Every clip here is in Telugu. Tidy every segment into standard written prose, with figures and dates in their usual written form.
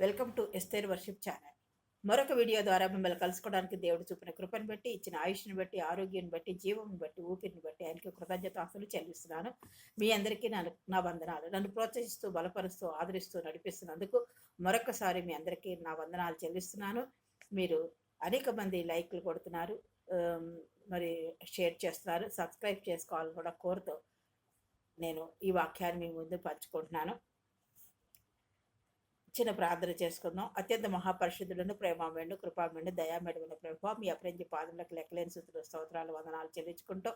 Welcome to Esther worship channel. మరొక వీడియో ద్వారా మిమ్మల్ని కలుసుకోవడానికి దేవుడు చూపిన కృపను బట్టి, ఇచ్చిన ఆయుష్ని బట్టి, ఆరోగ్యాన్ని బట్టి, జీవం బట్టి, ఊపిరిని బట్టి ఆయనకి కృతజ్ఞతాస్తులు చెల్లిస్తున్నాను. మీ అందరికీ నా వందనాలు. నన్ను ప్రోత్సహిస్తూ, బలపరుస్తూ, ఆదరిస్తూ నడిపిస్తున్నందుకు మరొకసారి మీ అందరికీ నా వందనాలు చెల్లిస్తున్నాను. మీరు అనేక మంది లైక్లు కొడుతున్నారు, మరి షేర్ చేస్తున్నారు. సబ్స్క్రైబ్ చేసుకోవాలని కూడా కోరుతూ నేను ఈ వాక్యాన్ని మీ ముందు పంచుకుంటున్నాను. చిన్న ప్రార్థన చేసుకుందాం. అత్యంత మహాపరిశుద్ధులను, ప్రేమామేండు, కృపామేండు, దయామేడమైన ప్రభావ, మీ అప్రించి పాదములకు లెక్కలేని స్థుతులు, స్తోత్రాలు, వందనాలు చెల్లించుకుంటూ,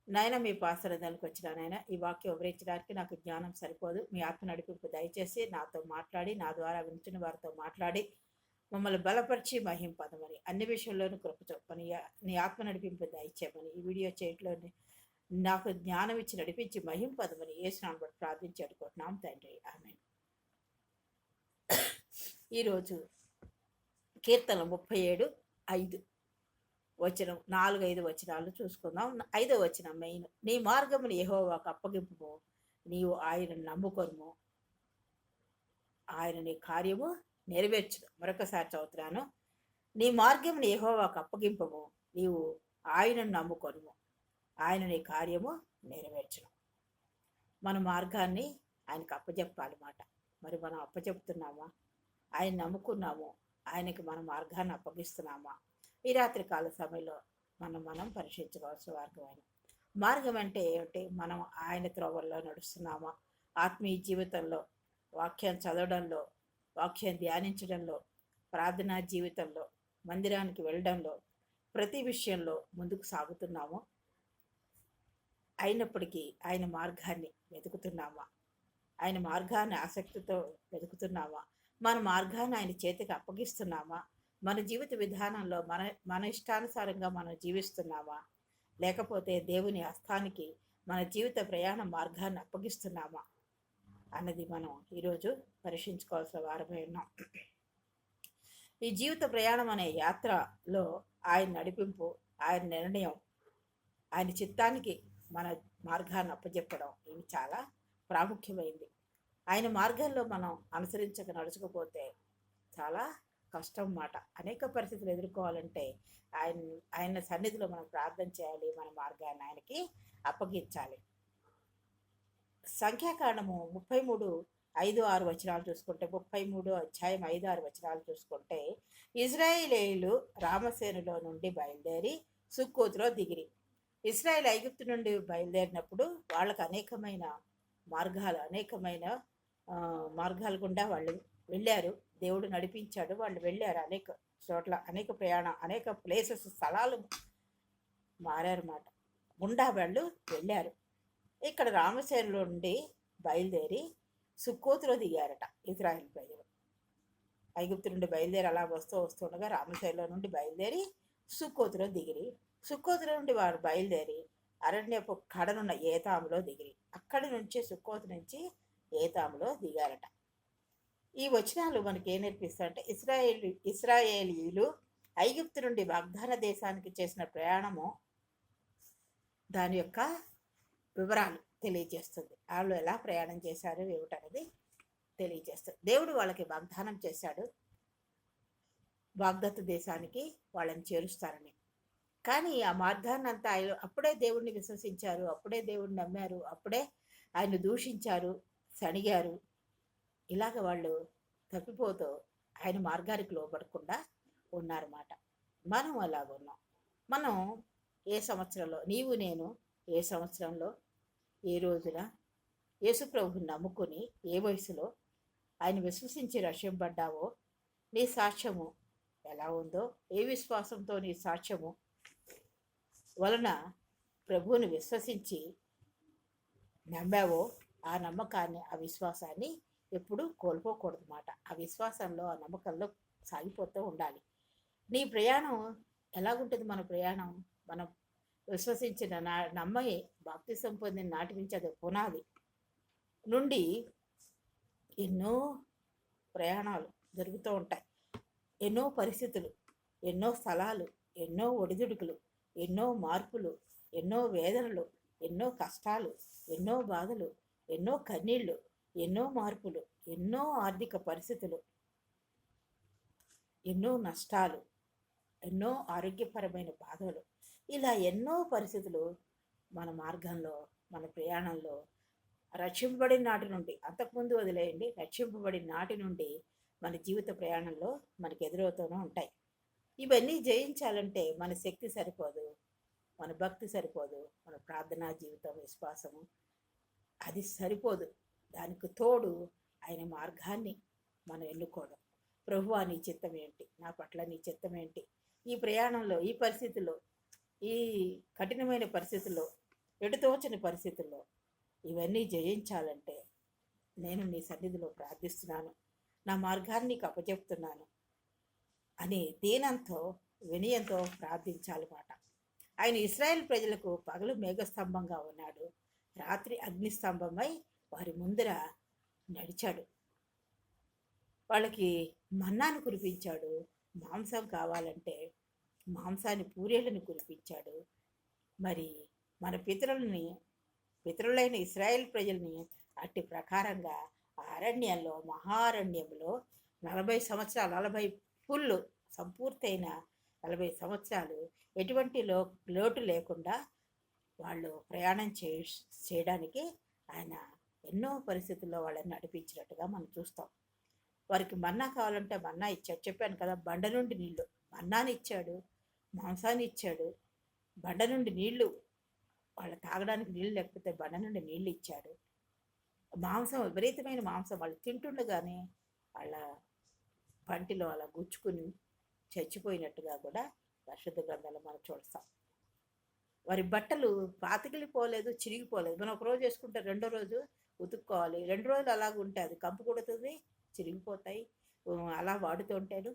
నాయన మీ పాసరందానికి వచ్చిన నాయన ఈ వాక్యం వివరించడానికి నాకు జ్ఞానం సరిపోదు. మీ ఆత్మ నడిపింపు దయచేసి నాతో మాట్లాడి, నా ద్వారా వింటున్న వారితో మాట్లాడి, మమ్మల్ని బలపరిచి మహింపదమని, అన్ని విషయంలోనూ కృప చూపని, నీ ఆత్మ నడిపింపు దయచేయమని, ఈ వీడియో చేయట్లోని నాకు జ్ఞానం ఇచ్చి నడిపించి మహింపదమని యేసునామమున బట్టి ప్రార్థించి అడుగుతున్నాం తండ్రి, ఆమేన్. ఈరోజు కీర్తన 37:5 వచనం 4-5 వచనాలు చూసుకుందాం. 5వ వచనం మెయిన్. నీ మార్గమును యెహోవాకు అప్పగింపుము, నీవు ఆయనను నమ్ముకొనుము, ఆయన నీ కార్యము నెరవేర్చును. మరొకసారి చదువుతున్నాను. నీ మార్గమును యెహోవాకు అప్పగింపుము, నీవు ఆయనను నమ్ముకొనుము, ఆయన నీ కార్యము నెరవేర్చును. మన మార్గాన్ని ఆయనకు అప్పచెప్పాలన్నమాట. మరి మనం అప్పచెప్తున్నామా? ఆయన నమ్ముకున్నాము, ఆయనకి మన మార్గాన్ని అప్పగిస్తున్నామా? ఈ రాత్రి కాల సమయంలో మనం పరీక్షించుకోవాల్సిన మార్గం అంటే ఏమిటి? మనం ఆయన త్రోవల్లో నడుస్తున్నామా? ఆత్మీయ జీవితంలో, వాక్యం చదవడంలో, వాక్యం ధ్యానించడంలో, ప్రార్థనా జీవితంలో, మందిరానికి వెళ్ళడంలో, ప్రతి విషయంలో ముందుకు సాగుతున్నామో? అయినప్పటికీ ఆయన మార్గాన్ని వెతుకుతున్నామా? ఆయన మార్గాన్ని ఆసక్తితో వెతుకుతున్నామా? మన మార్గాన్ని ఆయన చేతికి అప్పగిస్తున్నామా? మన జీవిత విధానంలో మన ఇష్టానుసారంగా మనం జీవిస్తున్నామా? లేకపోతే దేవుని హస్తానికి మన జీవిత ప్రయాణ మార్గాన్ని అప్పగిస్తున్నామా అన్నది మనం ఈరోజు పరీక్షించుకోవాల్సిన వారమై ఉన్నాం. ఈ జీవిత ప్రయాణం అనే యాత్రలో ఆయన నడిపింపు, ఆయన నిర్ణయం, ఆయన చిత్తానికి మన మార్గాన్ని అప్పచెప్పడం ఇవి చాలా ప్రాముఖ్యమైంది. ఆయన మార్గాల్లో మనం అనుసరించక నడుచుకపోతే చాలా కష్టం మాట. అనేక పరిస్థితులు ఎదుర్కోవాలంటే ఆయన సన్నిధిలో మనం ప్రార్థన చేయాలి, మన మార్గాన్ని ఆయనకి అప్పగించాలి. సంఖ్యాకాండము 33:5-6 వచనాలు చూసుకుంటే, 33 అధ్యాయం 5-6 వచనాలు చూసుకుంటే, ఇశ్రాయేలీయులు రామసేనులో నుండి బయలుదేరి సుక్కోతులో దిగిరి. ఇశ్రాయేల్ ఐగుప్తు నుండి బయలుదేరినప్పుడు వాళ్ళకు అనేకమైన మార్గాల గుండా వాళ్ళు వెళ్ళారు. దేవుడు నడిపించాడు, వాళ్ళు వెళ్ళారు. అనేక చోట్ల అనేక ప్లేసెస్, స్థలాలు మారారన్నమాట. గుండా వాళ్ళు వెళ్ళారు. ఇక్కడ రామసేనులో నుండి బయలుదేరి సుక్కోతులో దిగారట ఇశ్రాయేల్ ప్రజలు. ఐగుప్తు నుండి బయలుదేరి అలా వస్తుండగా రామసేనులో నుండి బయలుదేరి సుక్కోతులో దిగిరి. సుక్కోతులో నుండి వారు బయలుదేరి అరణ్యపు కడనున్న ఏతాములో దిగిరి. అక్కడి నుంచి సుక్కోతు నుంచి ఏతాములో దిగారట. ఈ వచనాలు మనకి ఏం నేర్పిస్తారంటే, ఇశ్రాయేలీయులు ఐగుప్తు నుండి వాగ్దాన దేశానికి చేసిన ప్రయాణము, దాని యొక్క వివరాలు తెలియజేస్తుంది. వాళ్ళు ఎలా ప్రయాణం చేశారు ఏమిటనేది తెలియజేస్తుంది. దేవుడు వాళ్ళకి వాగ్దానం చేశాడు, వాగ్దత్త దేశానికి వాళ్ళని చేరుస్తారని. కానీ ఆ మార్గాన్ని అంతా అప్పుడే దేవుడిని విశ్వసించారు, అప్పుడే దేవుడిని నమ్మారు, అప్పుడే ఆయన దూషించారు, సణిగారు. ఇలాగ వాళ్ళు తప్పిపోతూ ఆయన మార్గానికి లోబడకుండా ఉన్నారన్నమాట. మనం అలాగున్నాం. మనం ఏ సంవత్సరంలో, నీవు నేను ఏ సంవత్సరంలో, ఏ రోజున యేసు ప్రభువుని నమ్ముకుని, ఏ వయసులో ఆయన విశ్వసించి రక్షింపబడ్డావో, నీ సాక్ష్యము ఎలా ఉందో, ఏ విశ్వాసంతో నీ సాక్ష్యము వలన ప్రభువుని విశ్వసించి నమ్మావో, ఆ నమ్మకాన్ని, ఆ విశ్వాసాన్ని ఎప్పుడు కోల్పోకూడదు మాట. ఆ విశ్వాసంలో, ఆ నమ్మకంలో సాగిపోతూ ఉండాలి. నీ ప్రయాణం ఎలాగుంటుంది? మన ప్రయాణం మనం విశ్వసించిన నమ్మయి బాప్తిసం పొందిన నాటి నుంచి అది పునాది నుండి ఎన్నో ప్రయాణాలు జరుగుతూ ఉంటాయి. ఎన్నో పరిస్థితులు, ఎన్నో స్థలాలు, ఎన్నో ఒడిదుడుకులు, ఎన్నో మార్పులు, ఎన్నో వేదనలు, ఎన్నో కష్టాలు, ఎన్నో బాధలు, ఎన్నో కన్నీళ్ళు, ఎన్నో మార్పులు, ఎన్నో ఆర్థిక పరిస్థితులు, ఎన్నో నష్టాలు, ఎన్నో ఆరోగ్యపరమైన బాధలు, ఇలా ఎన్నో పరిస్థితులు మన మార్గంలో, మన ప్రయాణంలో రక్షింపబడిన నాటి నుండి, అంతకుముందు వదిలేయండి, రక్షింపబడిన నాటి నుండి మన జీవిత ప్రయాణంలో మనకు ఎదురవుతూనే ఉంటాయి. ఇవన్నీ జయించాలంటే మన శక్తి సరిపోదు, మన భక్తి సరిపోదు, మన ప్రార్థనా జీవితం, విశ్వాసము అది సరిపోదు. దానికి తోడు ఆయన మార్గాన్ని మనం ఎన్నుకోవడం. ప్రభువా నీ చిత్తం ఏంటి, నా పట్ల నీ చిత్తం ఏంటి, ఈ ప్రయాణంలో, ఈ పరిస్థితుల్లో, ఈ కఠినమైన పరిస్థితుల్లో, ఎటుతోచని పరిస్థితుల్లో ఇవన్నీ జయించాలంటే నేను నీ సన్నిధిలో ప్రార్థిస్తున్నాను, నా మార్గాన్ని నీకు అప్పచెప్తున్నాను అని దీనంతో, వినయంతో ప్రార్థించాలన్నమాట. ఆయన ఇశ్రాయేల్ ప్రజలకు పగలు మేఘస్తంభంగా ఉన్నాడు, రాత్రి అగ్నిస్తంభమై వారి ముందర నడిచాడు. వాళ్ళకి మన్నాను కురిపించాడు, మాంసం కావాలంటే మాంసాన్ని, పూరేళ్ళని కురిపించాడు. మరి మన పితరులైన ఇశ్రాయేల్ ప్రజల్ని అట్టి ప్రకారంగా అరణ్యంలో, మహారణ్యంలో 40 సంవత్సరాలు, 40 ఫుల్ సంపూర్తయిన 40 సంవత్సరాలు ఎటువంటి లోటు లేకుండా వాళ్ళు ప్రయాణం చేయడానికి ఆయన ఎన్నో పరిస్థితుల్లో వాళ్ళని నడిపించినట్టుగా మనం చూస్తాం. వారికి మన్నా కావాలంటే మన్నా ఇచ్చాడు. చెప్పాను కదా, బండ నుండి నీళ్లు, మన్నాని ఇచ్చాడు, మాంసాన్ని ఇచ్చాడు, బండ నుండి నీళ్లు, వాళ్ళ తాగడానికి నీళ్ళు లేకపోతే బండ నుండి నీళ్ళు ఇచ్చాడు. మాంసం, విపరీతమైన మాంసం వాళ్ళు తింటుండగానే వాళ్ళ పంటిలో అలా గుచ్చుకుని చచ్చిపోయినట్టుగా కూడా పరిశుద్ధ గ్రంథాలు మనం చూస్తాం. వారి బట్టలు పాతికిలిపోలేదు, చిరిగిపోలేదు. మనం ఒక రోజు వేసుకుంటే రెండో రోజు ఉతుక్కోవాలి, 2 రోజులు అలాగ ఉంటే అది కంపు కొడుతుంది, చిరిగిపోతాయి, అలా వాడుతూ ఉంటాడు.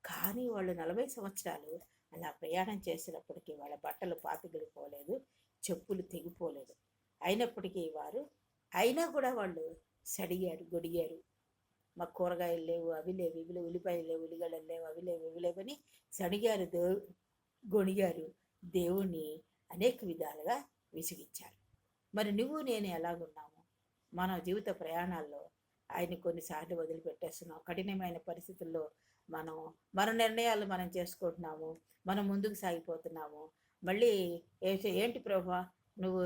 కానీ వాళ్ళు 40 సంవత్సరాలు అలా ప్రయాణం చేసినప్పటికీ వాళ్ళ బట్టలు పాతికిలిపోలేదు, చెప్పులు తెగిపోలేదు. అయినప్పటికీ అయినా కూడా వాళ్ళు సడిగారు, గొడిగారు. మాకు కూరగాయలు లేవు, అవి లేవు, ఇవి లేవు, ఉల్లిపాయలు లేవు, ఉల్లిగడ్డలు లేవు, అవి లేవు, ఇవి లేవని సడిగారు, గొణిగారు, దేవుణ్ణి అనేక విధాలుగా విసిగించారు. మరి నువ్వు నేను ఎలాగున్నాము? మన జీవిత ప్రయాణాల్లో ఆయన కొన్నిసార్లు వదిలిపెట్టేస్తున్నాం. కఠినమైన పరిస్థితుల్లో మన నిర్ణయాలు మనం చేసుకుంటున్నాము, మనం ముందుకు సాగిపోతున్నాము. మళ్ళీ ఏంటి ప్రభువా, నువ్వు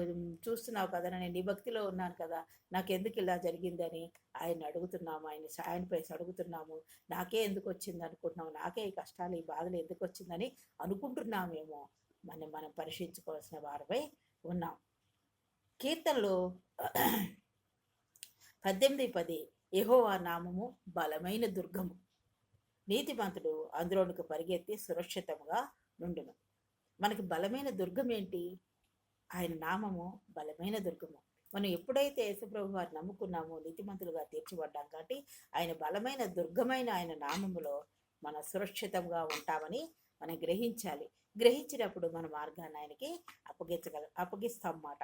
చూస్తున్నావు కదా, నేను నీ భక్తిలో ఉన్నాను కదా, నాకెందుకు ఇలా జరిగిందని ఆయన అడుగుతున్నాము, ఆయనపై అడుగుతున్నాము. నాకే ఎందుకు వచ్చింది అనుకుంటున్నాము, నాకే ఈ కష్టాలు, ఈ బాధలు ఎందుకు వచ్చిందని అనుకుంటున్నామేమో. మనం పరీక్షించుకోవాల్సిన వారిపై ఉన్నాం. కీర్తనలో 18:10 యెహోవా నామము బలమైన దుర్గము, నీతిమంతుడు అందులోనికి పరిగెత్తి సురక్షితంగా నుండును. మనకి బలమైన దుర్గం ఏంటి? ఆయన నామము బలమైన దుర్గము. మనం ఎప్పుడైతే యేసుప్రభు వారిని నమ్ముకున్నామో నీతిమంతులుగా తీర్చబడ్డాం. కాబట్టి ఆయన బలమైన దుర్గమైన ఆయన నామములో మనం సురక్షితంగా ఉంటామని మనం గ్రహించాలి. గ్రహించినప్పుడు మన మార్గాన్ని ఆయనకి అప్పగిస్తాం మాట.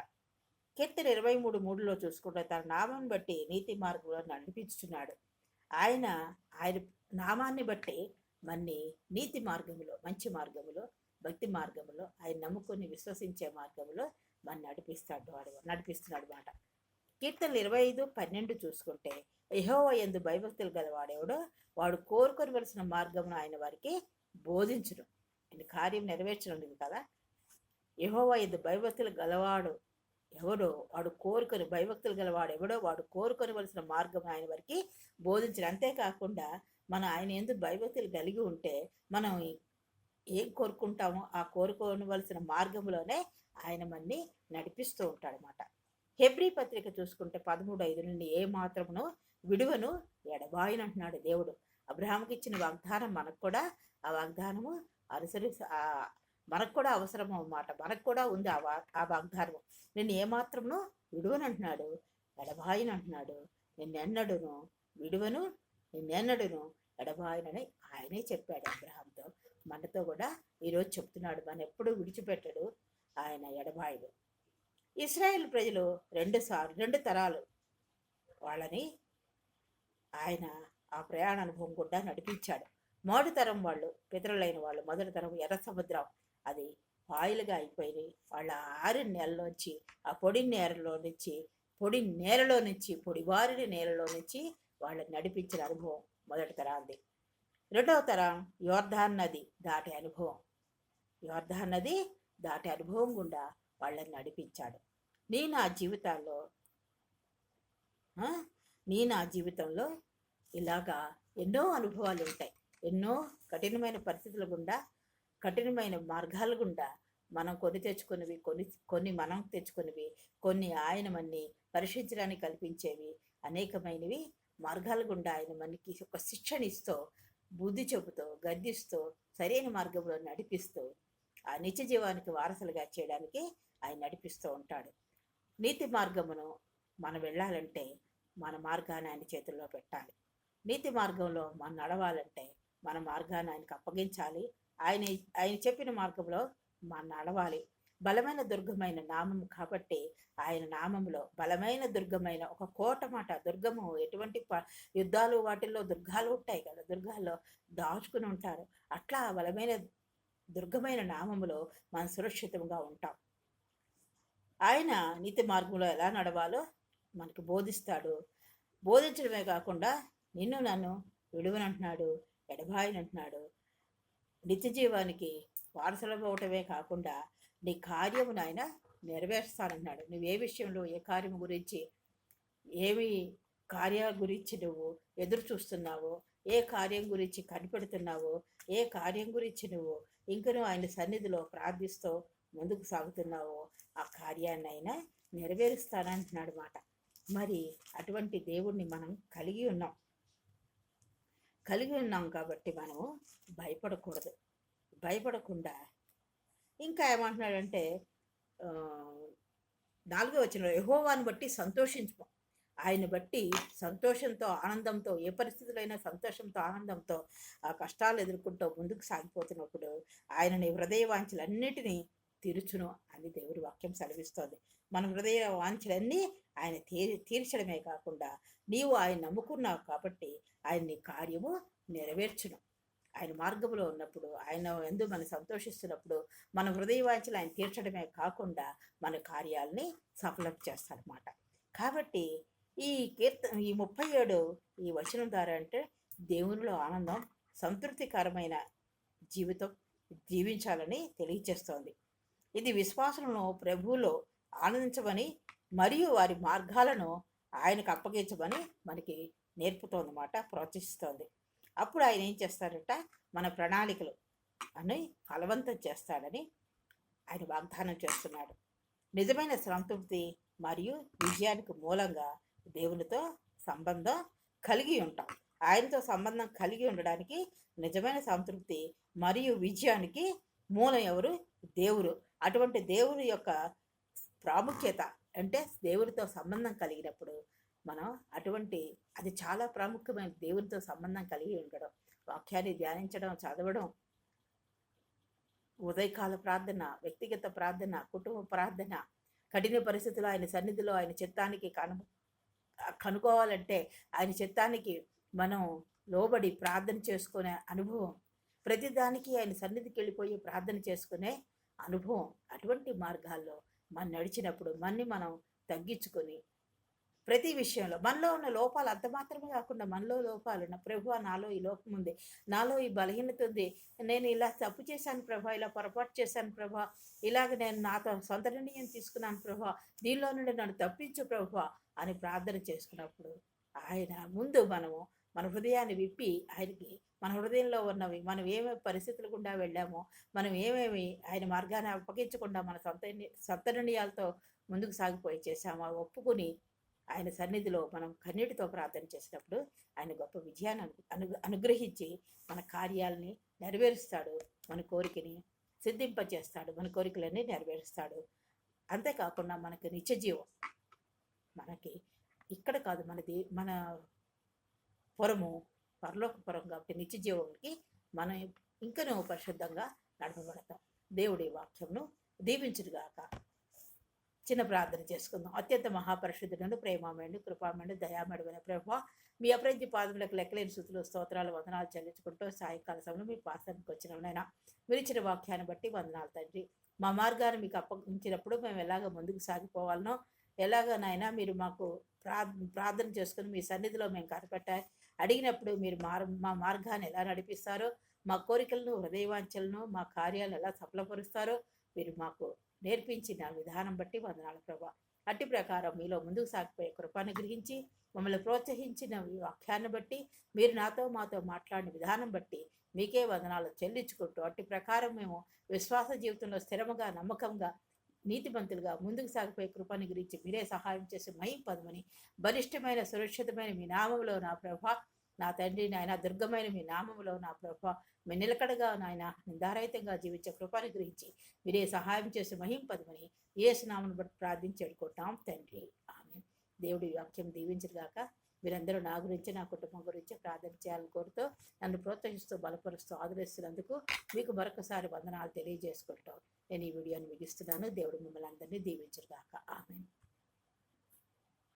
కీర్తన 23:3 చూసుకుంటే తన నామం బట్టి నీతి మార్గంలో నడిపించుతున్నాడు. ఆయన నామాన్ని బట్టి మన్ని నీతి మార్గములో, మంచి మార్గములో, భక్తి మార్గంలో, ఆయన నమ్ముకొని విశ్వసించే మార్గంలో మన నడిపిస్తున్నాడు మాట. కీర్తనలు 25:12 చూసుకుంటే యెహోవా యందు భయభక్తులు గలవాడెవడో వాడు కోరుకొనవలసిన మార్గమును ఆయన వారికి బోధించును. ఆయన కార్యం నెరవేర్చడం కదా. యెహోవా యందు భయభక్తులు గలవాడు ఎవడో వాడు కోరుకొనవలసిన మార్గం ఆయన వారికి బోధించడం. అంతేకాకుండా మనం ఆయన యందు భయభక్తులు కలిగి ఉంటే మనం ఏం కోరుకుంటామో ఆ కోరుకోవలసిన మార్గంలోనే ఆయన మన్ని నడిపిస్తూ ఉంటాడనమాట. హెబ్రీ పత్రిక చూసుకుంటే 13:5 నుండి ఏ మాత్రమును విడువను ఎడబాయనంటున్నాడు దేవుడు. అబ్రహాముకి ఇచ్చిన వాగ్దానం మనకు కూడా ఆ వాగ్దానము మనకు కూడా అవసరము అన్నమాట. మనకు కూడా ఉంది ఆ వాగ్దానము. నేను ఏమాత్రమును విడువనంటున్నాడు, ఎడబాయనంటున్నాడు. నిన్నెన్నడును విడువను, నిన్నెన్నడును ఎడబాయనని ఆయనే చెప్పాడు అబ్రహాంతో. మనతో కూడా ఈరోజు చెప్తున్నాడు, మన ఎప్పుడు విడిచిపెట్టడు ఆయన, ఎడబాయుడు. ఇశ్రాయేల్ ప్రజలు 2 తరాలు వాళ్ళని ఆయన ఆ ప్రయాణ అనుభవం కూడా నడిపించాడు. మొదటి తరం వాళ్ళు, పితరులైన వాళ్ళు, మొదటి తరం ఎర్ర సముద్రం అది పాయలుగా అయిపోయి వాళ్ళ 6 నెలలోంచి, ఆ పొడి నేలలో నుంచి, పొడివారిన నేలలో నుంచి వాళ్ళని నడిపించిన అనుభవం మొదటి తరాంది. రెండవ తరం యోర్దాన్ నది దాటే అనుభవం. యోర్దాన్ నది దాటే అనుభవం గుండా వాళ్ళని నడిపించాడు. నీ నా జీవితాల్లో నీ నా జీవితంలో ఇలాగా ఎన్నో అనుభవాలు ఉంటాయి. ఎన్నో కఠినమైన పరిస్థితుల గుండా, కఠినమైన మార్గాల గుండా మనం కొని తెచ్చుకున్నవి, కొన్ని మనం తెచ్చుకున్నవి, కొన్ని ఆయన మనని పరీక్షించడానికి కల్పించేవి అనేకమైనవి మార్గాల గుండా ఆయన మనకి ఒక శిక్షణిస్తూ, బుద్ధి చెబుతూ, గద్దిస్తూ, సరైన మార్గంలో నడిపిస్తూ ఆ నిత్య జీవానికి వారసులుగా చేయడానికి ఆయన నడిపిస్తూ ఉంటాడు. నీతి మార్గమును మనం వెళ్ళాలంటే మన మార్గాన్ని ఆయన చేతుల్లో పెట్టాలి. నీతి మార్గంలో మనం నడవాలంటే మన మార్గాన్ని ఆయనకు అప్పగించాలి. ఆయన చెప్పిన మార్గంలో మనం నడవాలి. బలమైన దుర్గమైన నామం కాబట్టి ఆయన నామంలో బలమైన దుర్గమైన ఒక కోట మాట. దుర్గము ఎటువంటి యుద్ధాలు వాటిల్లో దుర్గాలు ఉంటాయి కదా, దుర్గాల్లో దాచుకుని ఉంటారు. అట్లా బలమైన దుర్గమైన నామములో మనం సురక్షితంగా ఉంటాం. ఆయన నీతి మార్గంలో ఎలా నడవాలో మనకు బోధిస్తాడు. బోధించడమే కాకుండా నిన్ను నన్ను విడువనంటున్నాడు, ఎడబాయనంటున్నాడు. నిత్య జీవానికి వారసులమవటమే కాకుండా నీ కార్యమును ఆయన నెరవేరుస్తానన్నాడు. నువ్వు ఏ విషయంలో, ఏ కార్యం గురించి, ఏమి కార్యాల గురించి నువ్వు ఎదురు చూస్తున్నావో, ఏ కార్యం గురించి కనిపెడుతున్నావో, ఏ కార్యం గురించి నువ్వు ఇంకనూ ఆయన సన్నిధిలో ప్రార్థిస్తూ ముందుకు సాగుతున్నావో ఆ కార్యాన్ని ఆయన నెరవేరుస్తానంటున్నాడు మాట. మరి అటువంటి దేవుణ్ణి మనం కలిగి ఉన్నాం కాబట్టి మనము భయపడకూడదు. భయపడకుండా ఇంకా ఏమంటున్నాడంటే 4వ వచనంలో యెహోవాను బట్టి సంతోషించుకో. ఆయన బట్టి సంతోషంతో, ఆనందంతో, ఏ పరిస్థితులైనా సంతోషంతో, ఆనందంతో ఆ కష్టాలు ఎదుర్కొంటూ ముందుకు సాగిపోతున్నప్పుడు ఆయన నీ హృదయ వాంఛలన్నిటినీ తీర్చును అని దేవుడి వాక్యం సెలవిస్తోంది. మన హృదయ వాంఛలన్నీ ఆయన తీర్చడమే కాకుండా నీవు ఆయన నమ్ముకున్నావు కాబట్టి ఆయన నీ కార్యము నెరవేర్చును. ఆయన మార్గంలో ఉన్నప్పుడు, ఆయన ఎందు మనం సంతోషిస్తున్నప్పుడు మన హృదయ వాంఛలు ఆయన తీర్చడమే కాకుండా మన కార్యాలని సఫలం చేస్తారన్నమాట. కాబట్టి ఈ 37 ఈ వచనం ద్వారా అంటే దేవునిలో ఆనందం, సంతృప్తికరమైన జీవితం జీవించాలని తెలియచేస్తోంది. ఇది విశ్వాసులను ప్రభువులో ఆనందించమని మరియు వారి మార్గాలను ఆయనకు అప్పగించమని మనకి నేర్పుతోందన్నమాట, ప్రోత్సహిస్తోంది. అప్పుడు ఆయన ఏం చేస్తారట, మన ప్రణాళికలు అని ఫలవంతం చేస్తాడని ఆయన వాగ్దానం చేస్తున్నాడు. నిజమైన సంతృప్తి మరియు విజయానికి మూలంగా దేవునితో సంబంధం కలిగి ఉంటాం. ఆయనతో సంబంధం కలిగి ఉండడానికి నిజమైన సంతృప్తి మరియు విజయానికి మూలం ఎవరు? దేవుడు. అటువంటి దేవుని యొక్క ప్రాముఖ్యత అంటే దేవుడితో సంబంధం కలిగినప్పుడు మనం అది చాలా ప్రాముఖ్యమైన దేవునితో సంబంధం కలిగి ఉండడం, వాక్యాన్ని ధ్యానించడం, చదవడం, ఉదయకాల ప్రార్థన, వ్యక్తిగత ప్రార్థన, కుటుంబ ప్రార్థన, కఠిన పరిస్థితుల్లో ఆయన సన్నిధిలో ఆయన చిత్తానికి కనుక్కోవాలంటే ఆయన చిత్తానికి మనం లోబడి ప్రార్థన చేసుకునే అనుభవం, ప్రతిదానికి ఆయన సన్నిధికి వెళ్ళిపోయి ప్రార్థన చేసుకునే అనుభవం. అటువంటి మార్గాల్లో మనం నడిచినప్పుడు మనం తగ్గించుకొని ప్రతి విషయంలో మనలో ఉన్న లోపాలు అంత మాత్రమే కాకుండా మనలో లోపాలు, నా ప్రభువా నాలో ఈ లోపం ఉంది, నాలో ఈ బలహీనత ఉంది, నేను ఇలా తప్పు చేశాను ప్రభా, ఇలా పొరపాటు చేశాను ప్రభా, ఇలాగ నేను నాతో సొంత నిర్ణయం తీసుకున్నాను ప్రభా, దీనిలో నుండి నన్ను తప్పించు ప్రభా అని ప్రార్థన చేసుకున్నప్పుడు ఆయన ముందు మన హృదయాన్ని విప్పి ఆయనకి మన హృదయంలో ఉన్నవి, మనం ఏమేమి పరిస్థితులు గుండా వెళ్ళామో, మనం ఏమేమి ఆయన మార్గాన్ని అప్పగించకుండా మన సొంత నిర్ణయాలతో ముందుకు సాగిపోయి చేశామో ఒప్పుకుని ఆయన సన్నిధిలో మనం కన్నీటితో ప్రార్థన చేసినప్పుడు ఆయన గొప్ప విజయాన్ని అనుగ్రహించి మన కార్యాలని నెరవేరుస్తాడు, మన కోరికని సిద్ధింపచేస్తాడు, మన కోరికలన్నీ నెరవేరుస్తాడు. అంతేకాకుండా మనకి నిత్య జీవం, మనకి ఇక్కడ కాదు, మన పురము పరలోక పురం కాబట్టి నిత్య జీవానికి మనం ఇంకనూ పరిశుద్ధంగా నడపబడతాం. దేవుడి వాక్యంను దీవించుగాక. చిన్న ప్రార్థన చేసుకుందాం. అత్యంత మహాపరిశుద్ధులను, ప్రేమమేండు, కృపామేండు, దయామేడువైన ప్రభువా, మీ అపరంజి పాదములకు లెక్కలేని స్తుతులు, స్తోత్రాలు, వందనాలు చెల్లించుకుంటూ సాయంకాల సమయంలో మీ పాసానికి వచ్చినైనా మీరు ఇచ్చిన వాక్యాన్ని బట్టి వందనాలు తండ్రి. మా మార్గాన్ని మీకు అప్పగించినప్పుడు మేము ఎలాగ ముందుకు సాగిపోవాలనో, ఎలాగనైనా మీరు మాకు ప్రార్థన చేసుకుని మీ సన్నిధిలో మేము కనిపెట్టాలి. అడిగినప్పుడు మీరు మా మార్గాన్ని ఎలా నడిపిస్తారో, మా కోరికలను, హృదయవాంఛలను, మా కార్యాలను ఎలా సఫలపరుస్తారో మీరు మాకు నేర్పించిన విధానం బట్టి వందనాలు ప్రభా. అట్టి ప్రకారం మీలో ముందుకు సాగిపోయే కృపను గ్రహించి మమ్మల్ని ప్రోత్సహించిన ఈ వాక్యాన్ని బట్టి, మీరు మాతో మాట్లాడిన విధానం బట్టి మీకే వందనాలు చెల్లించుకుంటూ, అట్టి ప్రకారం మేము విశ్వాస జీవితంలో స్థిరముగా, నమ్మకంగా, నీతిమంతులుగా ముందుకు సాగిపోయే కృపను గురించి మీరే సహాయం చేసి మహింపదమని బలిష్టమైన, సురక్షితమైన మీ నామములో నా ప్రభా, నా తండ్రి నాయన, దుర్గమైన మీ నామములో నా ప్రభా, మీ నిలకడగా నాయన నిందారహితంగా జీవించే కృపను గురించి మీరే సహాయం చేసి మహింపదమని యేసు నామమును బట్టి ప్రార్థించి వేడుకుంటాం తండ్రి. ఆమేన్. దేవుడి వాక్యం దీవించుగాక. మీరందరూ నా గురించి, నా కుటుంబం గురించి ప్రార్థన చేయాలని కోరుతూ, నన్ను ప్రోత్సహిస్తూ, బలపరుస్తూ, ఆదరిస్తున్నందుకు మీకు మరొకసారి వందనాలు తెలియజేసుకుంటాం. నేను ఈ వీడియోని ముగిస్తున్నాను. దేవుడు మిమ్మల్ని అందరినీ దీవించుగాక. ఆమేన్.